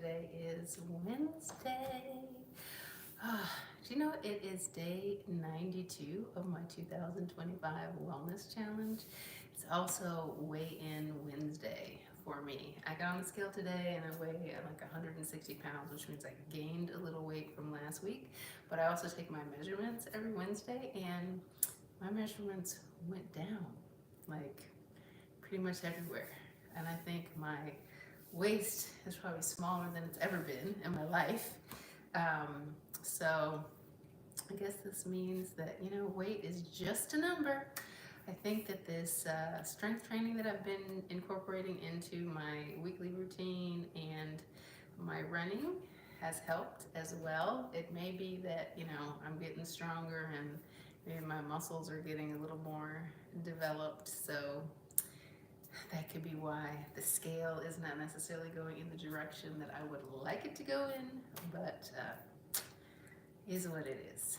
Today is Wednesday. Do you know it is day 92 of my 2025 Wellness Challenge? It's also weigh-in Wednesday for me. I got on the scale today and I weigh like 160 pounds, which means I gained a little weight from last week. But I also take my measurements every Wednesday and my measurements went down, like pretty much everywhere. And I think my waist is probably smaller than it's ever been in my life. So I guess this means that, weight is just a number. I think that this strength training that I've been incorporating into my weekly routine and my running has helped as well. It may be that, I'm getting stronger and maybe my muscles are getting a little more developed. So that could be why the scale is not necessarily going in the direction that I would like it to go in, but is what it is.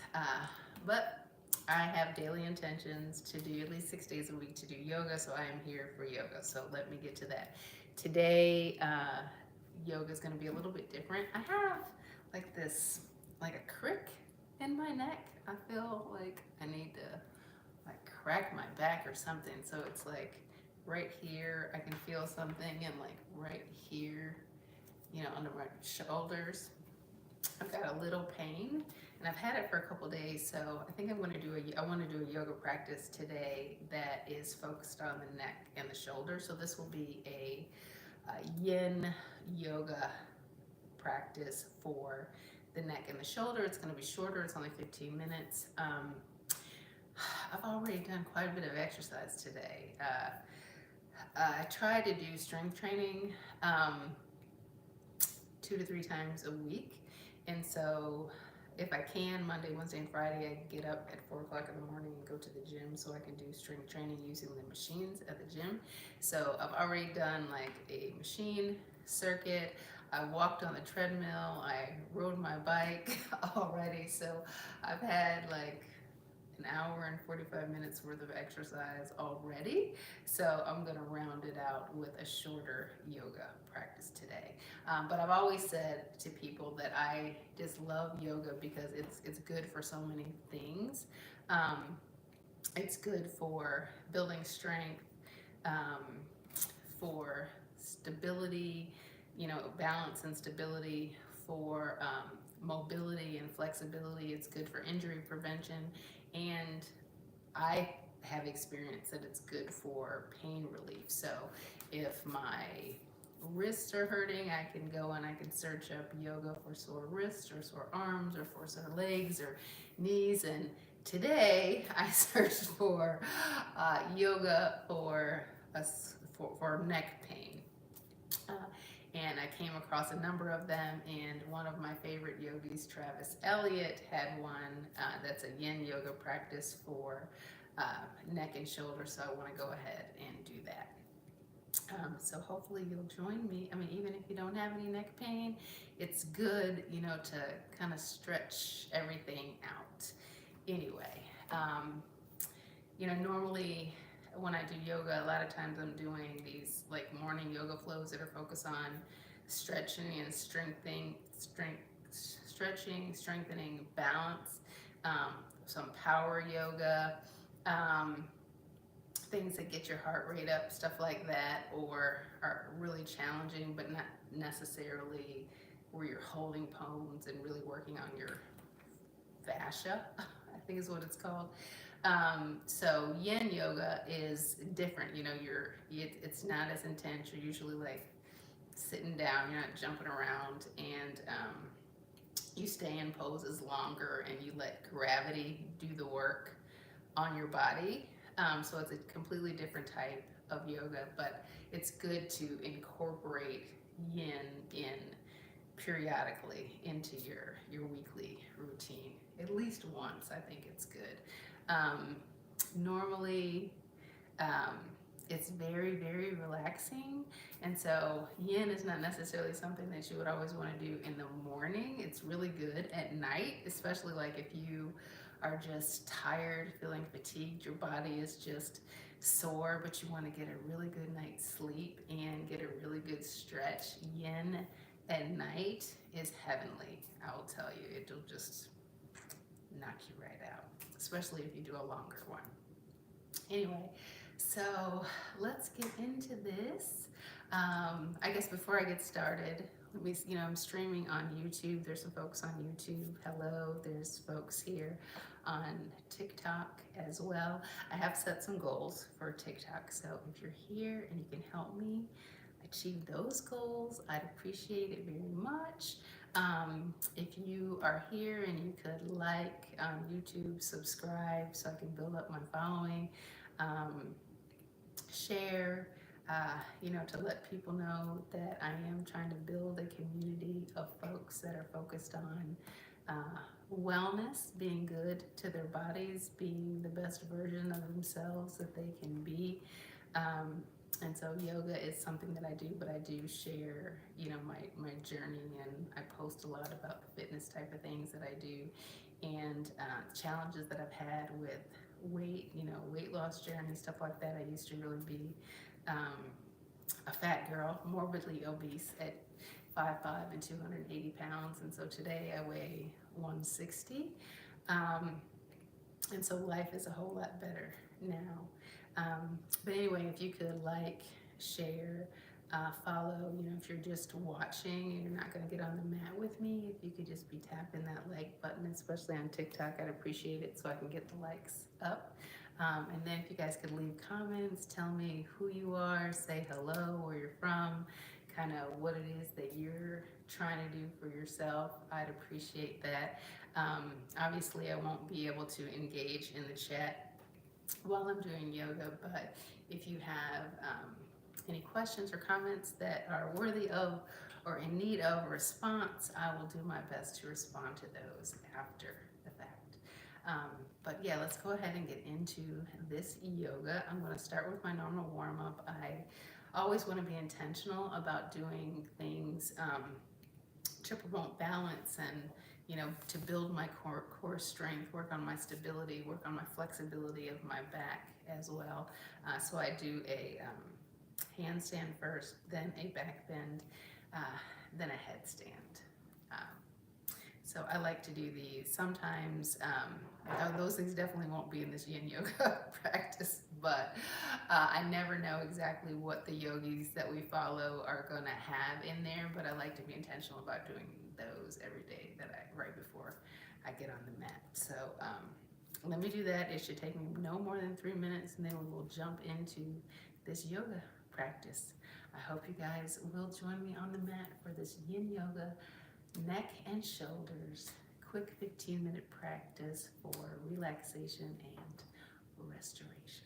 But I have daily intentions to do at least 6 days a week to do yoga, so I am here for yoga. So let me get to that. Today, yoga is going to be a little bit different. I have like this, like a crick in my neck. I feel like I need to like crack my back or something. So it's like right here, I can feel something, and like right here, under my shoulders. I've got a little pain, and I've had it for a couple days, so I think I want to do a yoga practice today that is focused on the neck and the shoulder. So this will be a yin yoga practice for the neck and the shoulder. It's going to be shorter. It's only 15 minutes. I've already done quite a bit of exercise today. I try to do strength training 2 to 3 times a week. And so if I can, Monday, Wednesday, and Friday, I get up at 4 o'clock in the morning and go to the gym so I can do strength training using the machines at the gym. So I've already done like a machine circuit. I walked on the treadmill. I rode my bike already. So I've had like an hour and 45 minutes worth of exercise already. So I'm gonna round it out with a shorter yoga practice today. But I've always said to people that I just love yoga because it's good for so many things. It's good for building strength, for stability, balance and stability, for mobility and flexibility. It's good for injury prevention, and I have experienced that it's good for pain relief. So if my wrists are hurting, I can go and I can search up yoga for sore wrists or sore arms or for sore legs or knees. And today I searched for yoga for neck pain. And I came across a number of them, and one of my favorite yogis, Travis Elliott, had one that's a yin yoga practice for neck and shoulder, so I want to go ahead and do that. So hopefully you'll join me. I mean, even if you don't have any neck pain, it's good, to kind of stretch everything out. Anyway, normally when I do yoga, a lot of times I'm doing these like morning yoga flows that are focused on stretching and strengthening balance, some power yoga, things that get your heart rate up, stuff like that, or are really challenging but not necessarily where you're holding pose and really working on your fascia, I think is what it's called. So yin yoga is different. It's not as intense. You're usually like sitting down. You're not jumping around, and you stay in poses longer, and you let gravity do the work on your body. So it's a completely different type of yoga, but it's good to incorporate yin in periodically into your weekly routine. At least once, I think it's good. Normally, it's very, very relaxing, and so yin is not necessarily something that you would always want to do in the morning. It's really good at night, especially like if you are just tired, feeling fatigued, your body is just sore, but you want to get a really good night's sleep and get a really good stretch. Yin at night is heavenly. I will tell you, it'll just knock you right out, especially if you do a longer one. Anyway, so let's get into this. I guess before I get started, let me, I'm streaming on YouTube. There's some folks on YouTube. Hello, there's folks here on TikTok as well. I have set some goals for TikTok. So if you're here and you can help me achieve those goals, I'd appreciate it very much. If you are here and you could like YouTube, subscribe so I can build up my following, share, to let people know that I am trying to build a community of folks that are focused on wellness, being good to their bodies, being the best version of themselves that they can be. And so yoga is something that I do, but I do share, my journey, and I post a lot about the fitness type of things that I do, and challenges that I've had with weight, weight loss journey, stuff like that. I used to really be a fat girl, morbidly obese at 5'5" and 280 pounds, and so today I weigh 160. And so life is a whole lot better now. But anyway, if you could like, share, follow, if you're just watching and you're not going to get on the mat with me, if you could just be tapping that like button, especially on TikTok, I'd appreciate it so I can get the likes up. And then if you guys could leave comments, tell me who you are, say hello, where you're from, kind of what it is that you're trying to do for yourself. I'd appreciate that. Obviously, I won't be able to engage in the chat while I'm doing yoga, but if you have any questions or comments that are worthy of or in need of a response, I will do my best to respond to those after the fact. But yeah, let's go ahead and get into this yoga. I'm going to start with my normal warm-up. I always want to be intentional about doing things to promote balance and to build my core strength, work on my stability, work on my flexibility of my back as well. So I do a handstand first, then a back bend, then a headstand. So I like to do these. Sometimes, those things definitely won't be in this yin yoga practice, but I never know exactly what the yogis that we follow are gonna have in there, but I like to be intentional about doing those every day right before I get on the mat. So let me do that. It should take me no more than 3 minutes, and then we will jump into this yoga practice. I hope you guys will join me on the mat for this yin yoga, neck and shoulders, quick 15-minute practice for relaxation and restoration.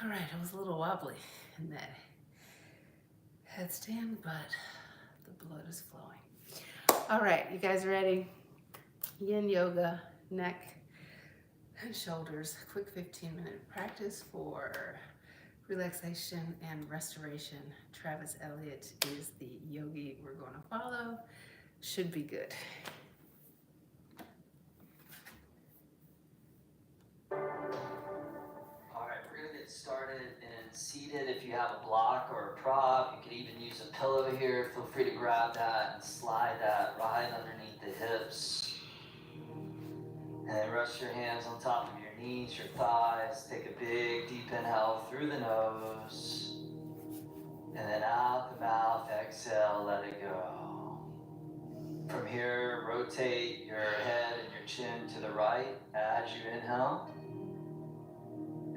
All right, I was a little wobbly in that headstand, but the blood is flowing. All right, you guys ready? Yin yoga, neck and shoulders. Quick 15-minute practice for relaxation and restoration. Travis Elliott is the yogi we're going to follow. Should be good. Alright, we're going to get started and seated. If you have a block or a prop, you could even use a pillow here. Feel free to grab that and slide that right underneath the hips. And then rest your hands on top of your knees, your thighs. Take a big deep inhale through the nose. And then out the mouth, exhale, let it go. From here, rotate your head and your chin to the right as you inhale.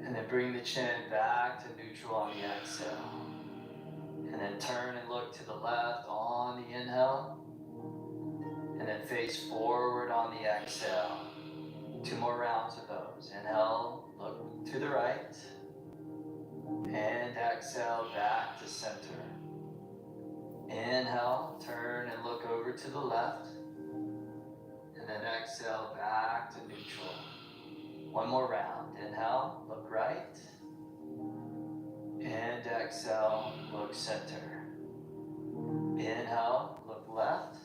And then bring the chin back to neutral on the exhale. And then turn and look to the left on the inhale. And then face forward on the exhale. 2 more rounds of those. Inhale, look to the right. And exhale, back to center. Inhale, turn and look over to the left. And then exhale, back to neutral. 1 more round. Inhale, look right. And exhale, look center. Inhale, look left.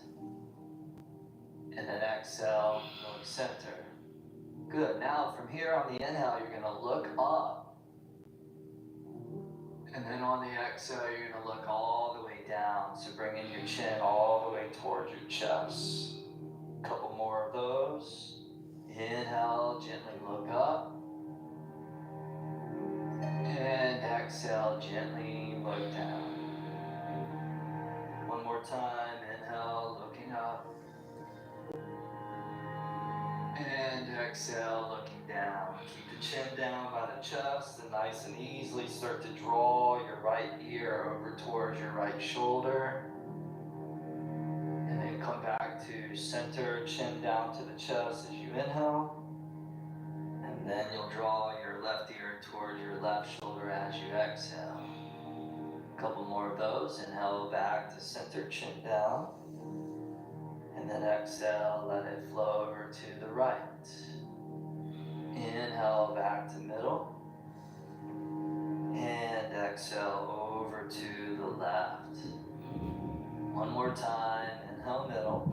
And then exhale, look center. Good. Now from here on the inhale, you're going to look up. And then on the exhale, you're going to look all the way down. So bringing your chin all the way towards your chest. A couple more of those. Inhale, gently look up. And exhale, gently look down. 1 more time. Inhale, looking up. And exhale, looking down. Keep the chin down by the chest and nice and easily start to draw your right ear over towards your right shoulder. And then come back to center, chin down to the chest as you inhale. And then you'll draw your left ear towards your left shoulder as you exhale. A couple more of those. Inhale back to center, chin down. And then exhale, let it flow over to the right. Inhale back to middle. And exhale over to the left. 1 more time. Inhale middle.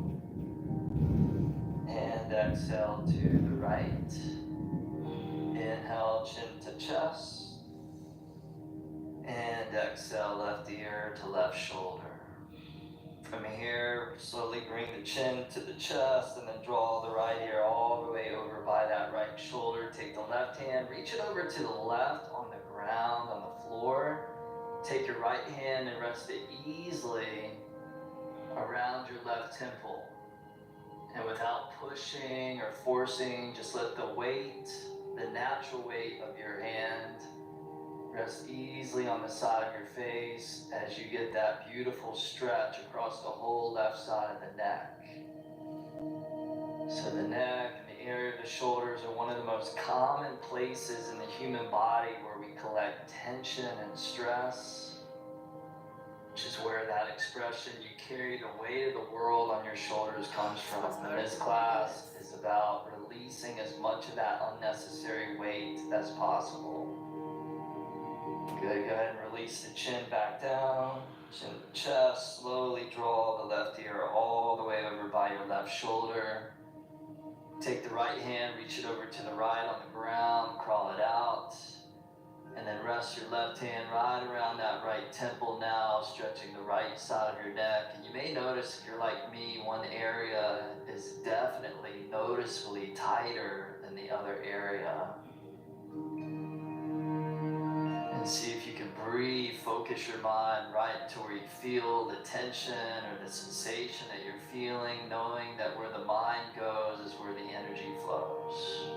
And exhale to the right. Inhale chin to chest. And exhale left ear to left shoulder. From here, slowly bring the chin to the chest and then draw the right ear all the way over by that right shoulder. Take the left hand, reach it over to the left on the ground, on the floor. Take your right hand and rest it easily around your left temple. And without pushing or forcing, just let the weight, the natural weight of your hand rest easily on the side of your face as you get that beautiful stretch across the whole left side of the neck. So the neck and the area of the shoulders are one of the most common places in the human body where we collect tension and stress, which is where that expression, you carry the weight of the world on your shoulders, comes from. And this class is about releasing as much of that unnecessary weight as possible. Good, go ahead and release the chin back down, chin to the chest, slowly draw the left ear all the way over by your left shoulder. Take the right hand, reach it over to the right on the ground, crawl it out, and then rest your left hand right around that right temple now, stretching the right side of your neck. And you may notice, if you're like me, one area is definitely noticeably tighter than the other area. And see if you can breathe, focus your mind right to where you feel the tension or the sensation that you're feeling, knowing that where the mind goes is where the energy flows.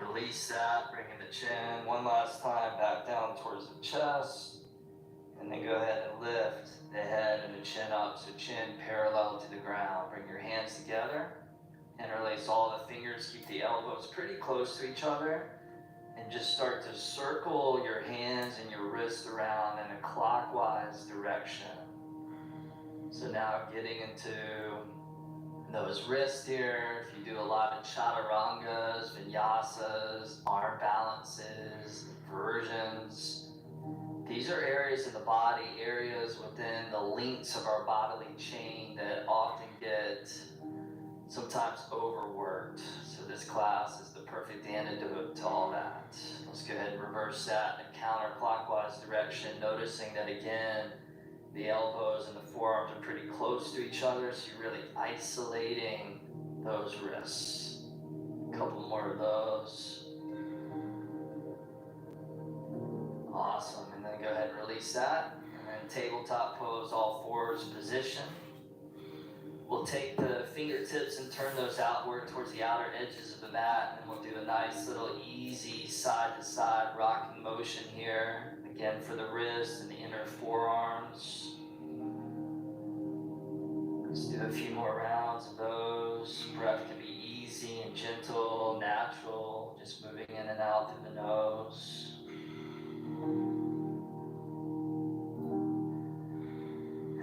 Release that, bringing the chin one last time back down towards the chest. And then go ahead and lift the head and the chin up, so chin parallel to the ground. Bring your hands together, interlace all the fingers, keep the elbows pretty close to each other. And just start to circle your hands and your wrists around in a clockwise direction. So now getting into those wrists here, if you do a lot of chaturangas, vinyasas, arm balances, inversions, these are areas in the body, areas within the links of our bodily chain that often get sometimes overworked. So this class is the perfect antidote to all that. Let's go ahead and reverse that in a counterclockwise direction, noticing that again, the elbows and the forearms are pretty close to each other, so you're really isolating those wrists. A couple more of those. Awesome, and then go ahead and release that. And then tabletop pose, all fours position. We'll take the fingertips and turn those outward towards the outer edges of the mat, and we'll do a nice little easy side-to-side rocking motion here. Again for the wrists and the inner forearms. Let's do a few more rounds of those. Breath can be easy and gentle, natural, just moving in and out through the nose.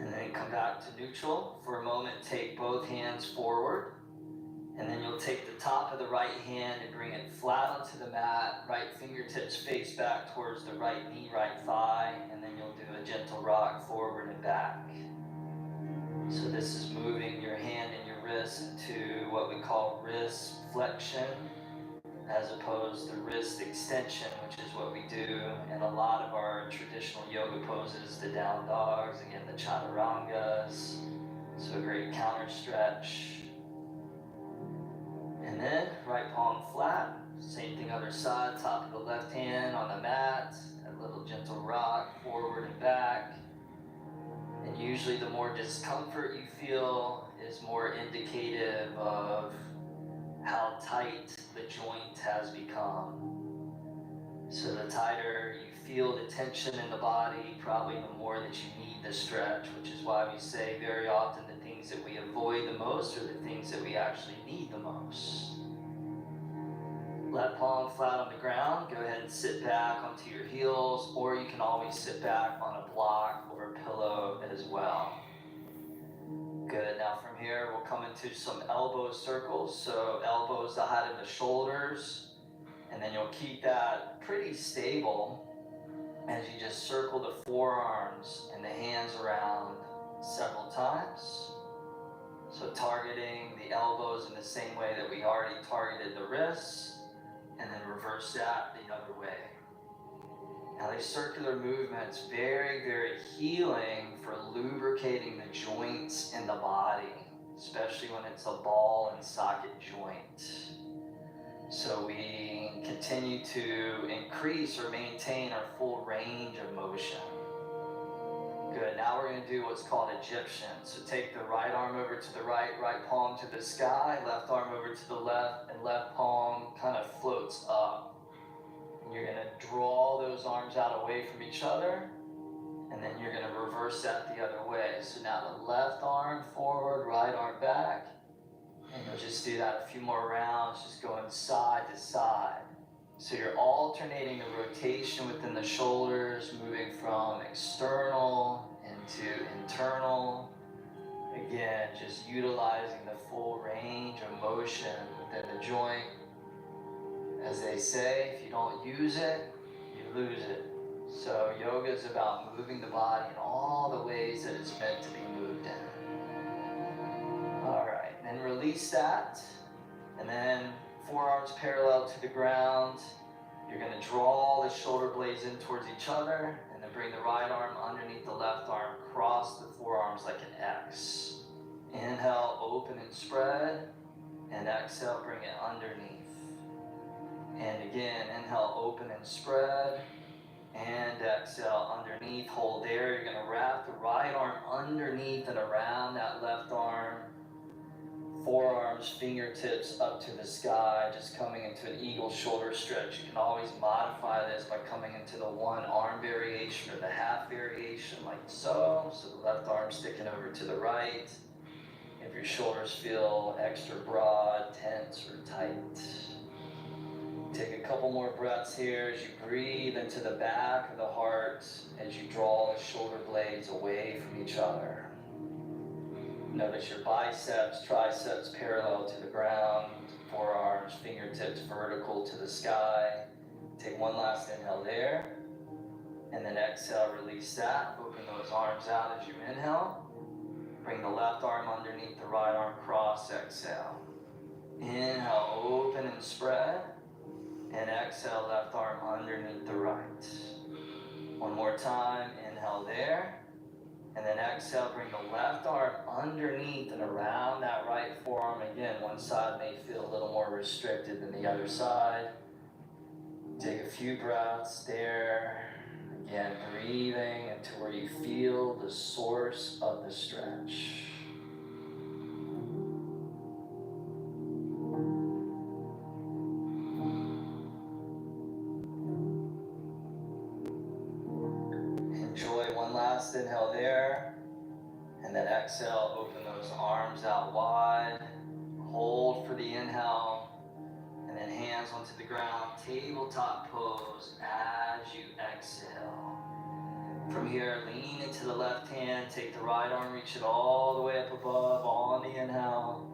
And then come back to neutral. For a moment, take both hands forward. And then you'll take the top of the right hand and bring it flat onto the mat. Right fingertips face back towards the right knee, right thigh. And then you'll do a gentle rock forward and back. So this is moving your hand and your wrist to what we call wrist flexion, as opposed to wrist extension, which is what we do in a lot of our traditional yoga poses, the down dogs, again the chaturangas. So a great counter stretch. And then right palm flat, same thing other side, top of the left hand on the mat, a little gentle rock forward and back. And usually the more discomfort you feel is more indicative of how tight the joint has become. So the tighter you feel the tension in the body, probably the more that you need the stretch, which is why we say very often the things that we avoid the most are the things that we actually need the most. Left palm flat on the ground. Go ahead and sit back onto your heels, or you can always sit back on a block or a pillow as well. Good, now from here we'll come into some elbow circles. So elbows the height of the shoulders, and then you'll keep that pretty stable as you just circle the forearms and the hands around several times. So targeting the elbows in the same way that we already targeted the wrists, and then reverse that the other way. Now these circular movements, very, very healing for lubricating the joints in the body, especially when it's a ball and socket joint. So we continue to increase or maintain our full range of motion. Good, now we're going to do what's called Egyptian. So take the right arm over to the right, right palm to the sky, left arm over to the left, and left palm kind of floats up. And you're going to draw those arms out away from each other, and then you're going to reverse that the other way. So now the left arm forward, right arm back, and you'll just do that a few more rounds, just going side to side. So you're alternating the rotation within the shoulders, moving from external into internal. Again, just utilizing the full range of motion within the joint. As they say, if you don't use it, you lose it. So yoga is about moving the body in all the ways that it's meant to be moved in. All right, then release that, and then forearms parallel to the ground. You're going to draw the shoulder blades in towards each other, and then bring the right arm underneath the left arm, cross the forearms like an X. Inhale, open and spread, and exhale, bring it underneath. And again, inhale, open and spread, and exhale, underneath. Hold there. You're going to wrap the right arm underneath and around that left arm. Forearms, fingertips up to the sky, just coming into an eagle shoulder stretch. You can always modify this by coming into the one arm variation or the half variation like so. So the left arm sticking over to the right. If your shoulders feel extra broad, tense, or tight. Take a couple couple more breaths here as you breathe into the back of the heart as you draw the shoulder blades away from each other. Notice your biceps, triceps parallel to the ground, forearms, fingertips vertical to the sky. Take one last inhale there, and then exhale, release that. Open those arms out as you inhale. Bring the left arm underneath the right arm, cross, exhale. Inhale, open and spread. And exhale, left arm underneath the right. One more time, inhale there. And then exhale, bring the left arm underneath and around that right forearm. Again, one side may feel a little more restricted than the other side. Take a few breaths there. Again, breathing into where you feel the source of the stretch. Enjoy one last inhale there, and then exhale, open those arms out wide. Hold for the inhale, and then hands onto the ground, tabletop pose as you exhale. From here, lean into the left hand, take the right arm, reach it all the way up above on the inhale,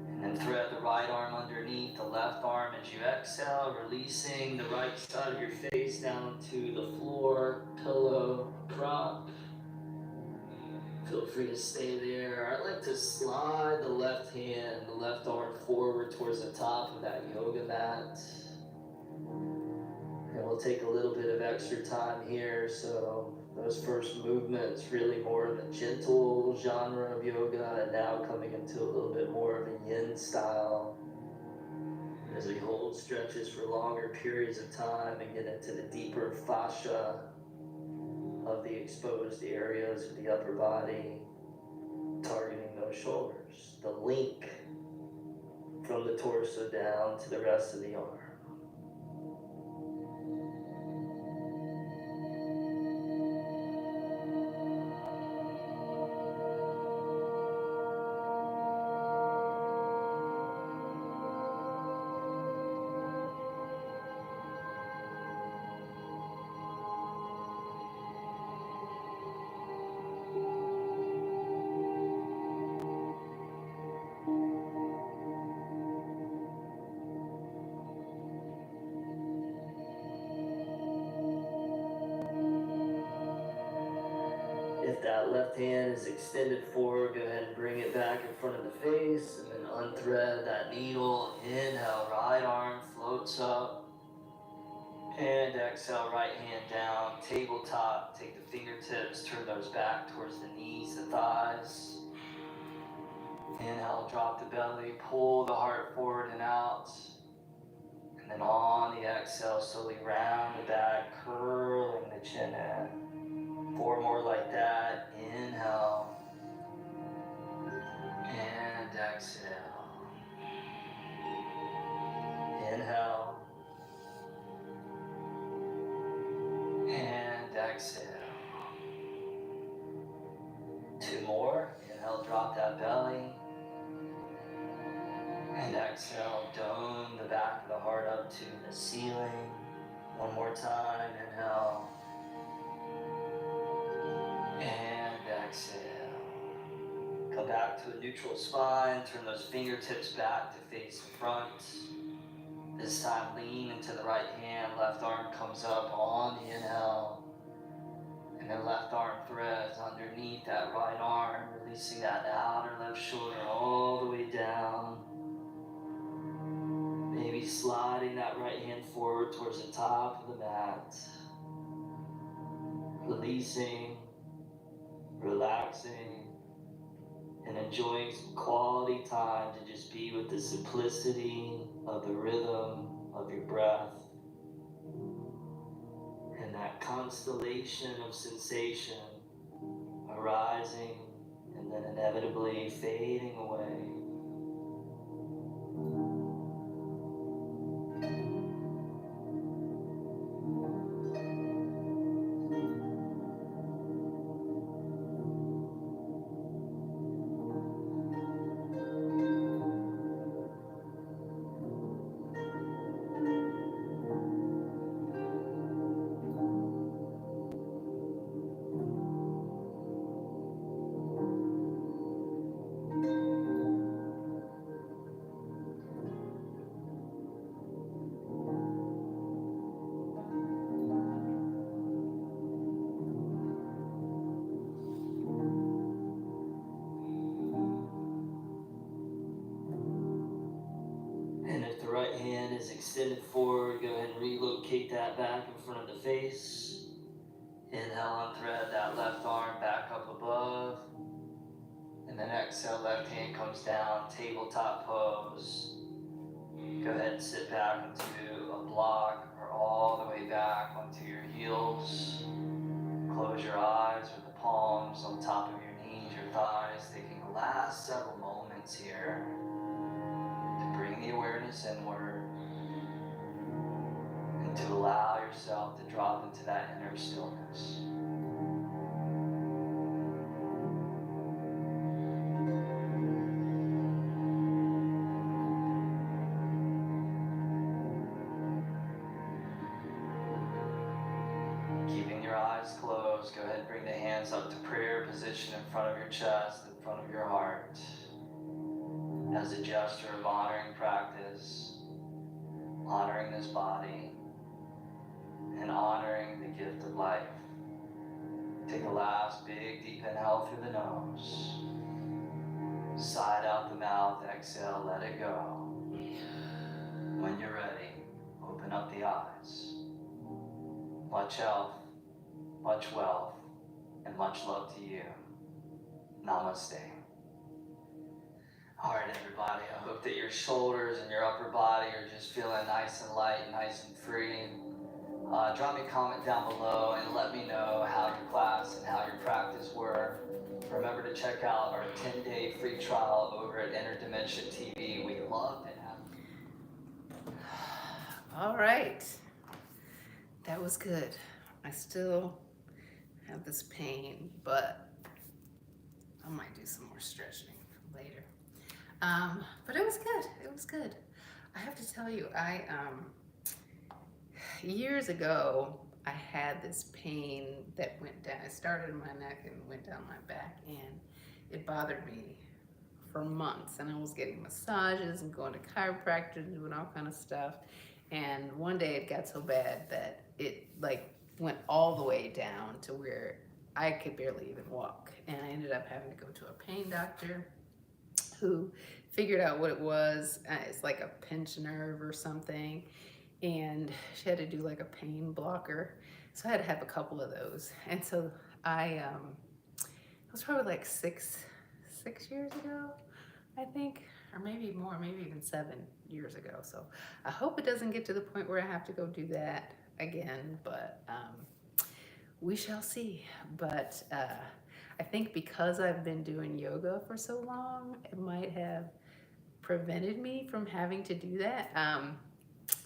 and then thread the right arm underneath the left arm as you exhale, releasing the right side of your face down to the floor, pillow, prop. Feel free to stay there. I like to slide the left hand, the left arm forward towards the top of that yoga mat. And we'll take a little bit of extra time here. So those first movements really more in the gentle genre of yoga, and now coming into a little bit more of a yin style as we hold stretches for longer periods of time and get into the deeper fascia of the exposed areas of the upper body, targeting those shoulders, the link from the torso down to the rest of the arm. If that left hand is extended forward, go ahead and bring it back in front of the face, and then unthread that needle. Inhale, right arm floats up, and exhale, right hand down, tabletop. Take the fingertips, turn those back towards the knees, the thighs. Inhale, drop the belly, pull the heart forward and out. And then on the exhale, slowly round the back, curling the chin in. 4 more like that. Inhale. And exhale. Inhale. And exhale. 2 more. Inhale, drop that belly. And exhale, dome the back of the heart up to the ceiling. 1 more time. Inhale. And exhale. Come back to a neutral spine. Turn those fingertips back to face in front. This time lean into the right hand. Left arm comes up on the inhale. And then left arm threads underneath that right arm, releasing that outer left shoulder all the way down. Maybe sliding that right hand forward towards the top of the mat. Releasing, relaxing, and enjoying some quality time to just be with the simplicity of the rhythm of your breath and that constellation of sensation arising and then inevitably fading away. is extended forward. Go ahead and relocate that back in front of the face. Inhale and thread that left arm back up above. And then exhale, left hand comes down, tabletop pose. Go ahead and sit back into a block or all the way back onto your heels. Close your eyes with the palms on top of your knees, your thighs, taking the last several moments here to bring the awareness inward and to allow yourself to drop into that inner stillness. Keeping your eyes closed, go ahead and bring the hands up to prayer position in front of your chest, in front of your heart, as a gesture of honoring practice, honoring this body, and honoring the gift of life. Take a last big deep inhale through the nose. Side out the mouth, exhale, let it go. When you're ready, open up the eyes. Much health, much wealth, and much love to you. Namaste. All right, everybody, I hope that your shoulders and your upper body are just feeling nice and light, nice and free. Drop me a comment down below and let me know how your class and how your practice were. Remember to check out our 10-day free trial over at Interdimension TV. We'd love to have you. All right. That was good. I still have this pain, but I might do some more stretching later. But it was good. It was good. I have to tell you, years ago, I had this pain that went down. It started in my neck and went down my back, and it bothered me for months. And I was getting massages and going to chiropractors and doing all kind of stuff. And one day it got so bad that it went all the way down to where I could barely even walk. And I ended up having to go to a pain doctor who figured out what it was. It's like a pinched nerve or something. And she had to do like a pain blocker. So I had to have a couple of those. And so it was probably like six years ago, I think, or maybe more, maybe even 7 years ago. So I hope it doesn't get to the point where I have to go do that again, but we shall see. But I think because I've been doing yoga for so long, it might have prevented me from having to do that.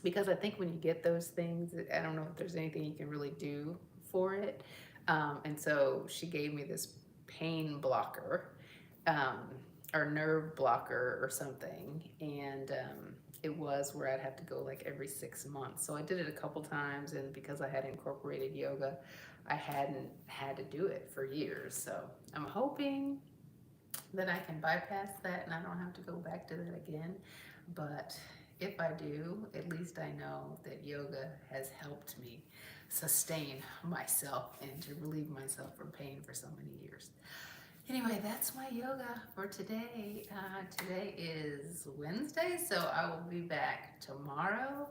Because I think when you get those things, I don't know if there's anything you can really do for it. And so she gave me this pain blocker, or nerve blocker or something. And it was where I'd have to go like every 6 months. So I did it a couple times, and because I had incorporated yoga, I hadn't had to do it for years. So I'm hoping that I can bypass that and I don't have to go back to that again. But if I do, at least I know that yoga has helped me sustain myself and to relieve myself from pain for so many years. Anyway, that's my yoga for today. Today is Wednesday, so I will be back tomorrow.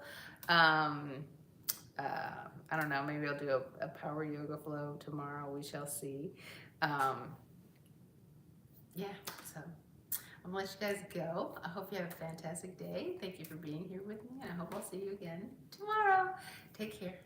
I don't know, maybe I'll do a power yoga flow tomorrow. We shall see. Yeah, so I'm gonna let you guys go. I hope you have a fantastic day. Thank you for being here with me, and I hope I'll see you again tomorrow. Take care.